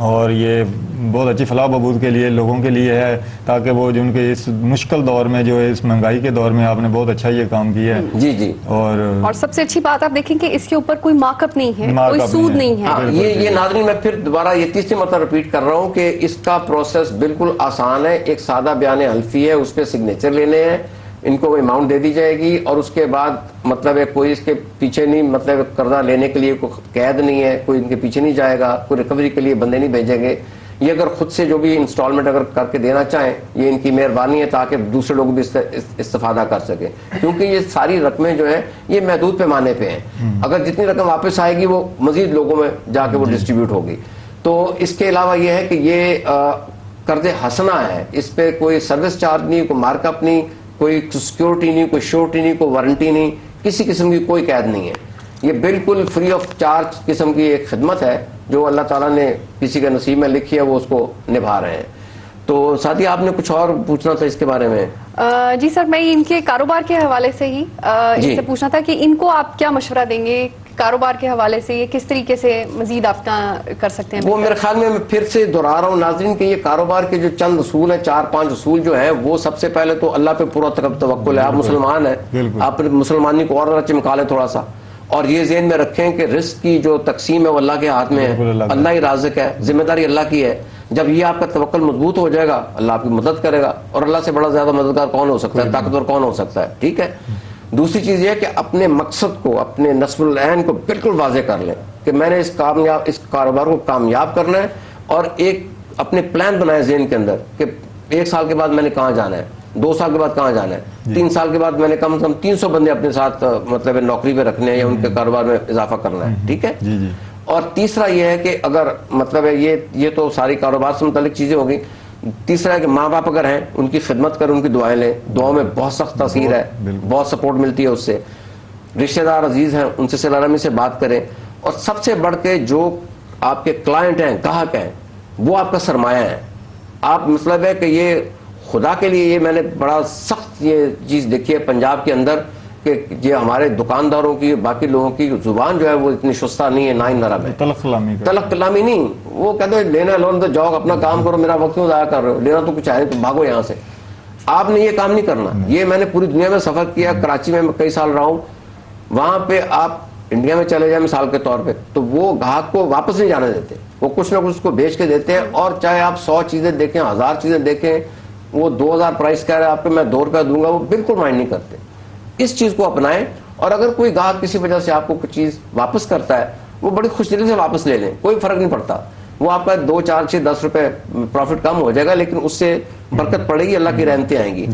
اور یہ بہت اچھی فلاح بہبود کے لیے لوگوں کے لیے ہے، تاکہ وہ جو ان کے اس مشکل دور میں، جو اس مہنگائی کے دور میں آپ نے بہت اچھا یہ کام کیا ہے. جی جی. اور سب سے اچھی بات آپ دیکھیں کہ اس کے اوپر کوئی مارک اپ نہیں ہے، کوئی سود نہیں ہے. یہ ناظرین میں پھر دوبارہ یہ تیسری مرتبہ رپیٹ کر رہا ہوں کہ اس کا پروسیس بالکل آسان ہے. ایک سادہ بیان حلفی ہے، اس پہ سگنیچر لینے ہیں، ان کو اماؤنٹ دے دی جائے گی، اور اس کے بعد مطلب ہے کوئی اس کے پیچھے نہیں، مطلب قرضہ لینے کے لیے کوئی قید نہیں ہے، کوئی ان کے پیچھے نہیں جائے گا، کوئی ریکوری کے لیے بندے نہیں بھیجیں گے. یہ اگر خود سے جو بھی انسٹالمنٹ اگر کر کے دینا چاہیں، یہ ان کی مہربانی ہے تاکہ دوسرے لوگ بھی استفادہ کر سکیں، کیونکہ یہ ساری رقمیں جو ہیں یہ محدود پیمانے پہ ہیں. اگر جتنی رقم واپس آئے گی وہ مزید لوگوں میں جا کے وہ ڈسٹریبیوٹ ہوگی. تو اس کے علاوہ یہ ہے کہ یہ قرض حسنہ ہے، اس پہ کوئی سروس چارج نہیں، کوئی مارک اپ نہیں، کوئی سیکیورٹی نہیں، کوئی شورٹی نہیں، کوئی وارنٹی نہیں، کسی قسم کی کوئی قید نہیں ہے. یہ بالکل فری آف چارج قسم کی ایک خدمت ہے جو اللہ تعالیٰ نے کسی کے نصیب میں لکھی ہے، وہ اس کو نبھا رہے ہیں. تو ساتھی آپ نے کچھ اور پوچھنا تھا اس کے بارے میں؟ جی سر، میں ان کے کاروبار کے حوالے سے ہی ان سے پوچھنا تھا کہ ان کو آپ کیا مشورہ دیں گے کاروبار کے حوالے سے، یہ کس طریقے سے مزید آپ کر سکتے ہیں؟ وہ میرے خیال میں پھر سے دہرا رہا ہوں ناظرین کہ یہ کاروبار کے جو چند اصول ہیں، 4-5 اصول جو ہیں، وہ سب سے پہلے تو اللہ پہ پورا توکل ہے. آپ مسلمان ہیں، آپ مسلمانی کو اور چمکا لیں تھوڑا سا، اور یہ ذہن میں رکھیں کہ رزق کی جو تقسیم ہے وہ اللہ کے ہاتھ میں ہے، اللہ ہی رازق ہے، ذمہ داری اللہ کی ہے. جب یہ آپ کا توکل مضبوط ہو جائے گا، اللہ آپ کی مدد کرے گا، اور اللہ سے بڑا زیادہ مددگار کون ہو سکتا ہے، طاقتور کون ہو سکتا ہے. ٹھیک ہے. دوسری چیز یہ ہے کہ اپنے مقصد کو، اپنے نصب العین کو بالکل واضح کر لیں کہ میں نے اس کاروبار کو کامیاب کرنا ہے، اور ایک اپنے پلان بنائے ذہن کے اندر کہ 1 سال کے بعد میں نے کہاں جانا ہے، 2 سال کے بعد کہاں جانا ہے، 3 سال کے بعد میں نے کم سے کم 300 بندے اپنے ساتھ مطلب نوکری پہ رکھنے ہیں یا ان کے کاروبار میں اضافہ کرنا ہے. ٹھیک ہے. اور تیسرا یہ ہے کہ اگر مطلب ہے یہ تو ساری کاروبار سے متعلق چیزیں ہوگی. تیسرا ہے کہ ماں باپ اگر ہیں ان کی خدمت کریں، ان کی دعائیں لیں، دعاؤں میں بہت سخت تاثیر ہے، بہت سپورٹ ملتی ہے اس سے. رشتہ دار عزیز ہیں ان سے صلہ رحمی سے بات کریں، اور سب سے بڑھ کے جو آپ کے کلائنٹ ہیں، گاہک ہیں، وہ آپ کا سرمایہ ہے. آپ مطلب ہے کہ یہ خدا کے لیے، یہ میں نے بڑا سخت یہ چیز دیکھی ہے پنجاب کے اندر کہ یہ ہمارے دکانداروں کی، باقی لوگوں کی زبان جو ہے وہ اتنی شستہ نہیں ہے، نہ ہی نرم ہے. تلخ کلامی نہیں. وہ کہتے ہیں لینا لون تو جاؤ اپنا کام کرو، میرا وقت کیوں ضائع کر رہے ہو، لینا تو کچھ ہے تو بھاگو یہاں سے. آپ نے یہ کام نہیں کرنا. یہ میں نے پوری دنیا میں سفر کیا، کراچی میں کئی سال رہا ہوں، وہاں پہ آپ انڈیا میں چلے جائیں مثال کے طور پہ، تو وہ گاہک کو واپس نہیں جانے دیتے، وہ کچھ نہ کچھ اس کو بیچ کے دیتے ہیں. اور چاہے آپ 100 چیزیں دیکھیں، 1000 چیزیں دیکھیں، وہ 2000 پرائس کہہ رہے ہیں آپ کو، میں 2 روپیہ دوں گا، وہ بالکل مائنڈ نہیں کرتے. اس چیز کو اپنائیں. اور اگر کوئی گاہک کسی وجہ سے آپ کو کچھ چیز واپس کرتا ہے، وہ بڑی خوش دلی سے واپس لے لیں، کوئی فرق نہیں پڑتا. وہ آپ کا 2, 4, 6, 10 روپے پروفٹ کم ہو جائے گا، لیکن اس سے برکت پڑے گی، اللہ کی رحمتیں آئیں گی.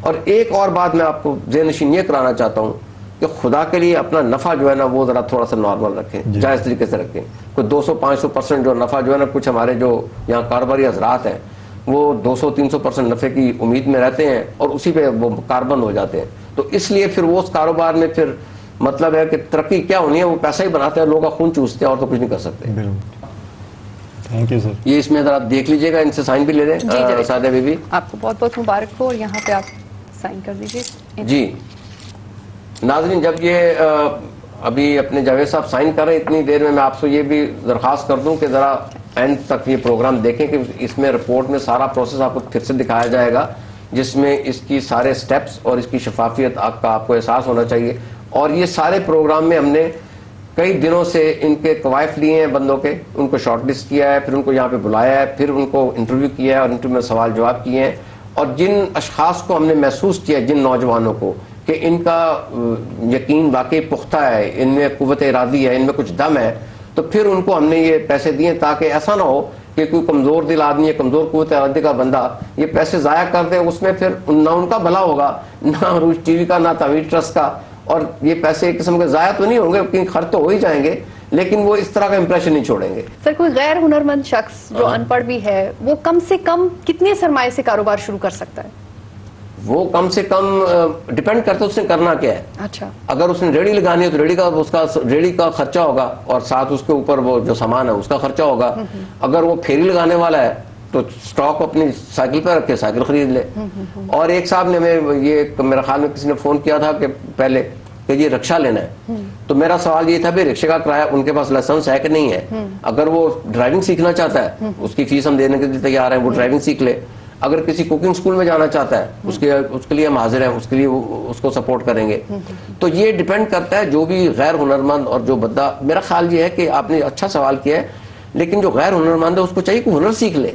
اور ایک اور بات میں آپ کو ذہن نشین یہ کرانا چاہتا ہوں کہ خدا کے لیے اپنا نفع جو ہے نا وہ ذرا تھوڑا سا نارمل رکھیں، جائز طریقے سے رکھیں. کوئی 200-500% جو نفع جو ہے نا، کچھ ہمارے جو یہاں کاروباری حضرات ہیں وہ 200-300% نفع کی امید میں رہتے ہیں، اور اسی پہ وہ کاربند ہو جاتے ہیں. تو اس لیے پھر وہ اس کاروبار میں پھر مطلب ہے کہ ترقی کیا ہونی ہے، وہ پیسہ ہی بناتے ہیں، لوگوں کا خون چوستے ہیں، اور تو کچھ نہیں کر سکتے. Thank you sir. یہ اس میں ذرا آپ دیکھ لیجئے گا، ان سے سائن بھی لے لیں. سعدیہ بی بی آپ کو بہت بہت مبارک ہو، اور یہاں پہ آپ سائن کر دیجیے. جی ناظرین، جب یہ ابھی اپنے جاوید صاحب سائن کر رہے ہیں، اتنی دیر میں آپ سے یہ بھی درخواست کر دوں کہ ذرا اینڈ تک یہ پروگرام دیکھیں کہ اس میں رپورٹ میں سارا پروسیس آپ کو پھر سے دکھایا جائے گا، جس میں اس کی سارے سٹیپس اور اس کی شفافیت آپ کو احساس ہونا چاہیے. اور یہ سارے پروگرام میں ہم نے کئی دنوں سے ان کے قوائف لیے ہیں بندوں کے، ان کو شارٹ لسٹ کیا ہے، پھر ان کو یہاں پہ بلایا ہے، پھر ان کو انٹرویو کیا ہے، اور انٹرویو میں سوال جواب کیے ہیں. اور جن اشخاص کو ہم نے محسوس کیا، جن نوجوانوں کو کہ ان کا یقین واقعی پختہ ہے، ان میں قوت ارادی ہے، ان میں کچھ دم ہے، تو پھر ان کو ہم نے یہ پیسے دیے تاکہ ایسا نہ ہو کہ کوئی کمزور دل آدمی ہے، کمزور قوت ارادی کا بندہ یہ پیسے ضائع کر دے. اس میں پھر نہ ان کا بھلا ہوگا، نہ عروج ٹی وی کا، نہ تعمیر ٹرسٹ کا. اور یہ پیسے ایک قسم کے ضائع تو نہیں ہوں گے، کیونکہ خرچ تو ہو ہی جائیں گے، لیکن وہ اس طرح کا امپریشن نہیں چھوڑیں گے. سر، کوئی غیر ہنرمند شخص جو ان پڑھ بھی ہے، وہ کم سے کم کتنے سرمایے سے کاروبار شروع کر سکتا ہے؟ وہ کم سے کم ڈیپینڈ کرتا ہے اس نے کرنا کیا ہے. اچھا. اگر اس نے ریڑھی لگانی ہے تو ریڑھی کا خرچہ ہوگا، اور ساتھ اس کے اوپر وہ جو سامان ہے اس کا خرچہ ہوگا. اگر وہ پھیری لگانے والا ہے تو سٹاک اپنی سائیکل پہ رکھ کے سائیکل خرید لے. اور ایک صاحب نے ہمیں یہ میرا خیال میں کسی نے فون کیا تھا کہ پہلے کہ یہ رکشہ لینا ہے، تو میرا سوال یہ تھا بھی رکشے کا کرایہ ان کے پاس لائسنس ہے کہ نہیں ہے؟ اگر وہ ڈرائیونگ سیکھنا چاہتا ہے اس کی فیس ہم دینے کے لیے تیار ہیں، وہ ڈرائیونگ سیکھ لے. اگر کسی کوکنگ اسکول میں جانا چاہتا ہے اس کے لیے ہم حاضر ہیں، اس کے لیے اس کو سپورٹ کریں گے. تو یہ ڈیپینڈ کرتا ہے جو بھی غیر ہنرمند اور جو بندہ، میرا خیال یہ ہے کہ آپ نے اچھا سوال کیا ہے، لیکن جو غیر ہنرمند ہے اس کو چاہیے کہ ہنر سیکھ لے.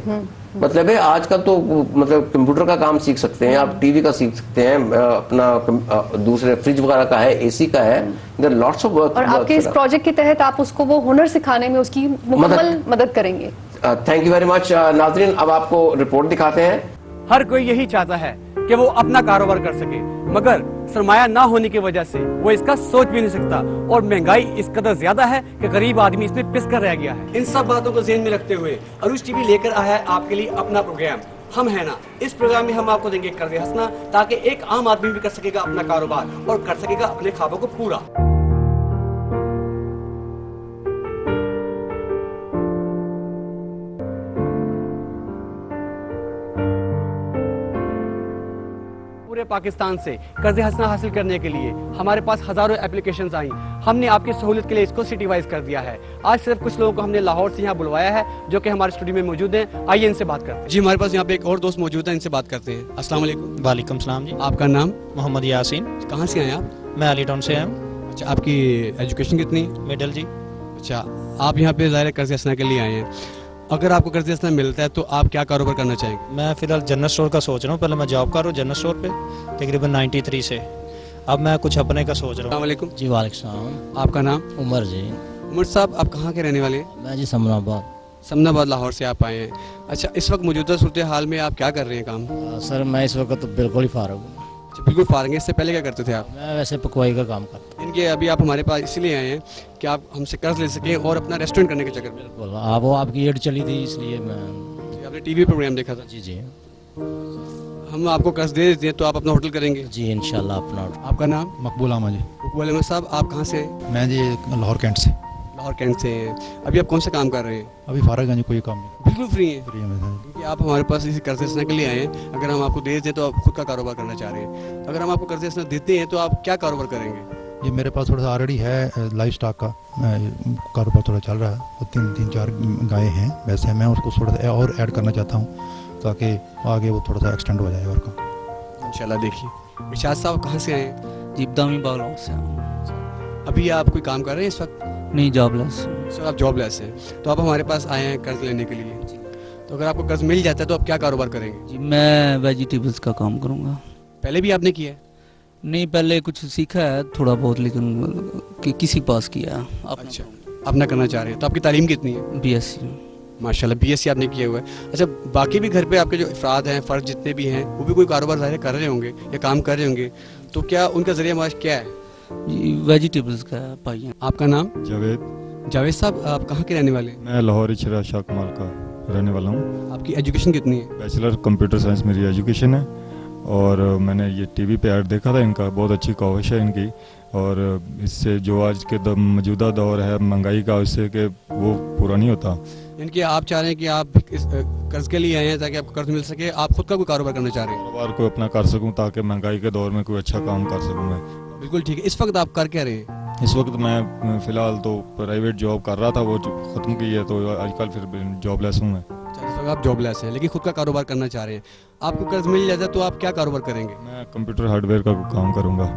مطلب ہے آج کا تو مطلب کمپیوٹر کا کام سیکھ سکتے ہیں آپ، ٹی وی کا سیکھ سکتے ہیں، اپنا دوسرے فریج وغیرہ کا ہے، اے سی کا ہے، لاٹس آف ورک. اور آپ کے اس پروجیکٹ کے تحت آپ اس کو وہ ہنر سکھانے میں اس کی مکمل مدد کریں گے. Thank you very much. ناظرین اب آپ کو رپورٹ دکھاتے ہیں. ہر کوئی یہی چاہتا ہے کہ وہ اپنا کاروبار کر سکے، مگر سرمایہ نہ ہونے کی وجہ سے وہ اس کا سوچ بھی نہیں سکتا، اور مہنگائی اس قدر زیادہ ہے کہ غریب آدمی اس میں پس کر رہ گیا ہے. ان سب باتوں کو ذہن میں رکھتے ہوئے عروج ٹی وی لے کر آیا ہے آپ کے لیے اپنا پروگرام ہم ہیں نا. اس پروگرام میں ہم آپ کو دیں گے قرض حسنہ، تاکہ ایک عام آدمی بھی کر سکے گا اپنا کاروبار اور کر سکے گا اپنے خوابوں کو پورا. پورے پاکستان سے قرض حسنہ حاصل کرنے کے لیے ہمارے پاس ہزاروں اپلیکیشنز آئیں. ہم نے آپ کی سہولت کے لیے اس کو سٹی وائز کر دیا ہے. آج صرف کچھ لوگوں کو ہم نے لاہور سے یہاں بلوایا ہے جو کہ ہمارے اسٹوڈیو میں موجود ہیں. آئیے ان سے بات کرتے ہیں. جی ہمارے پاس یہاں پہ ایک اور دوست موجود ہے، ان سے بات کرتے ہیں. السلام علیکم. وعلیکم السلام جی. آپ کا نام؟ محمد یاسین. کہاں سے آئے آپ؟ میں علی ٹاؤن سے ہوں. اچھا، آپ کی ایجوکیشن کتنی؟ مڈل جی. اچھا، آپ یہاں پہ ظاہر قرض حسنہ کے لیے آئے ہیں. اگر آپ کو قرض حسنہ ملتا ہے تو آپ کیا کاروبار کرنا چاہیں گے؟ میں فی الحال جنرل اسٹور کا سوچ رہا ہوں. پہلے میں جاب کر رہا ہوں جنرل اسٹور پہ تقریباً 93 سے. اب میں کچھ اپنے کا سوچ رہا ہوں. السلام علیکم. جی وعلیکم السلام. آپ کا نام؟ عمر جی. عمر صاحب، آپ کہاں کے رہنے والے ہیں؟ میں جی سمن آباد. سمن آباد لاہور سے آپ آئے ہیں. اچھا، اس وقت موجودہ صورتحال میں آپ کیا کر رہے ہیں کام؟ سر میں اس وقت تو بالکل ہی فارغ ہوں. اچھا، بالکل فارغ ہیں. اس سے پہلے کیا کرتے تھے آپ؟ میں ویسے پکوائی کا کام کرتا ہوں. ان کے ابھی آپ ہمارے پاس اسی لیے آئے ہیں کہ آپ ہم سے قرض لے سکیں اور اپنا ریسٹورینٹ کرنے کے چکر میں. بالکل. آپ کی ایڈ چلی تھی اس لیے میں. آپ نے ٹی وی پروگرام دیکھا تھا؟ جی جی. ہم آپ کو قرض دے دیتے ہیں تو آپ اپنا ہوٹل کریں گے؟ جی انشاءاللہ اپنا. آپ کا نام؟ مقبول احمد جی. مقبول احمد صاحب، آپ کہاں سے ہیں؟ میں جی لاہور کینٹ سے. لاہور کینٹ سے ہیں. ابھی آپ کون سا کام کر رہے ہیں؟ ابھی فارغ ہیں جی، کوئی کام نہیں. بالکل فری ہیں؟ فری ہے. کیونکہ آپ ہمارے پاس اسی قرض حسنہ کے لیے آئے ہیں. اگر ہم آپ کو دے دیتے تو آپ خود کا کاروبار کرنا چاہ رہے ہیں. اگر ہم آپ کو قرض حسنہ دیتے ہیں تو آپ کیا کاروبار کریں گے؟ یہ میرے پاس تھوڑا سا آلریڈی ہے لائف سٹاک کا کاروبار تھوڑا چل رہا ہے. تین چار گائے ہیں. ویسے میں اس کو تھوڑا سا اور ایڈ کرنا چاہتا ہوں تاکہ آگے وہ تھوڑا سا ایکسٹینڈ ہو جائے اور کام. انشاءاللہ. دیکھیے ارشاد صاحب کہاں سے آئے ہیں؟ جی بدامی باغلوں سے. ابھی آپ کوئی کام کر رہے ہیں اس وقت؟ نہیں، جاب لیس. سر آپ جاب لیس ہیں. تو آپ ہمارے پاس آئے ہیں قرض لینے کے لیے. تو اگر آپ کو قرض مل جاتا ہے تو آپ کیا کاروبار کریں گے؟ جی میں ویجیٹیبلز کا کام کروں گا. پہلے بھی آپ نے کیا ہے؟ نہیں، پہلے کچھ سیکھا ہے تھوڑا بہت، لیکن کسی پاس کیا ہے. اچھا، اپنا کرنا چاہ رہے ہیں. تو آپ کی تعلیم کتنی ہے؟ BSc. ماشاءاللہ BSc آپ نے کیا ہوا ہے. اچھا، باقی بھی گھر پہ آپ کے جو افراد ہیں، فرد جتنے بھی ہیں، وہ بھی کوئی کاروبار ظاہر کر رہے ہوں گے یا کام کر رہے ہوں گے. تو کیا ان کا ذریعہ معاش کیا ہے؟ جی ویجیٹیبلز کا پائی ہیں. آپ کا نام؟ جاوید. جاوید صاحب، آپ کہاں کے رہنے والے ہیں؟ میں لاہور اچھرا شاہ کمال کا رہنے والا ہوں. آپ کی ایجوکیشن کتنی ہے؟ بیچلر کمپیوٹر سائنس میری ایجوکیشن ہے. اور میں نے یہ ٹی وی پہ ایڈ دیکھا تھا ان کا، بہت اچھی کاوش ہے ان کی. اور اس سے جو آج کے موجودہ دور ہے مہنگائی کا، اس سے کہ وہ پورا نہیں ہوتا. یعنی کہ آپ چاہ رہے ہیں کہ آپ اس قرض کے لیے آئے ہیں تاکہ آپ کو قرض مل سکے، آپ خود کا کوئی کاروبار کرنا چاہ رہے ہیں؟ کاروبار کو اپنا کر سکوں تاکہ مہنگائی کے دور میں کوئی اچھا کام کر سکوں میں. بالکل ٹھیک ہے. اس وقت آپ کر کیا رہے ہیں؟ اس وقت میں فی الحال تو پرائیویٹ جاب کر رہا تھا، وہ ختم کی ہے، تو آج کل پھر جاب لیس ہوں میں. اس وقت آپ جاب لیس ہیں لیکن خود کا کاروبار کرنا چاہ رہے ہیں. آپ کو قرض مل جاتا ہے تو آپ کیا کاروبار کریں گے؟ میں کمپیوٹر ہارڈ ویئر کا کام کروں گا.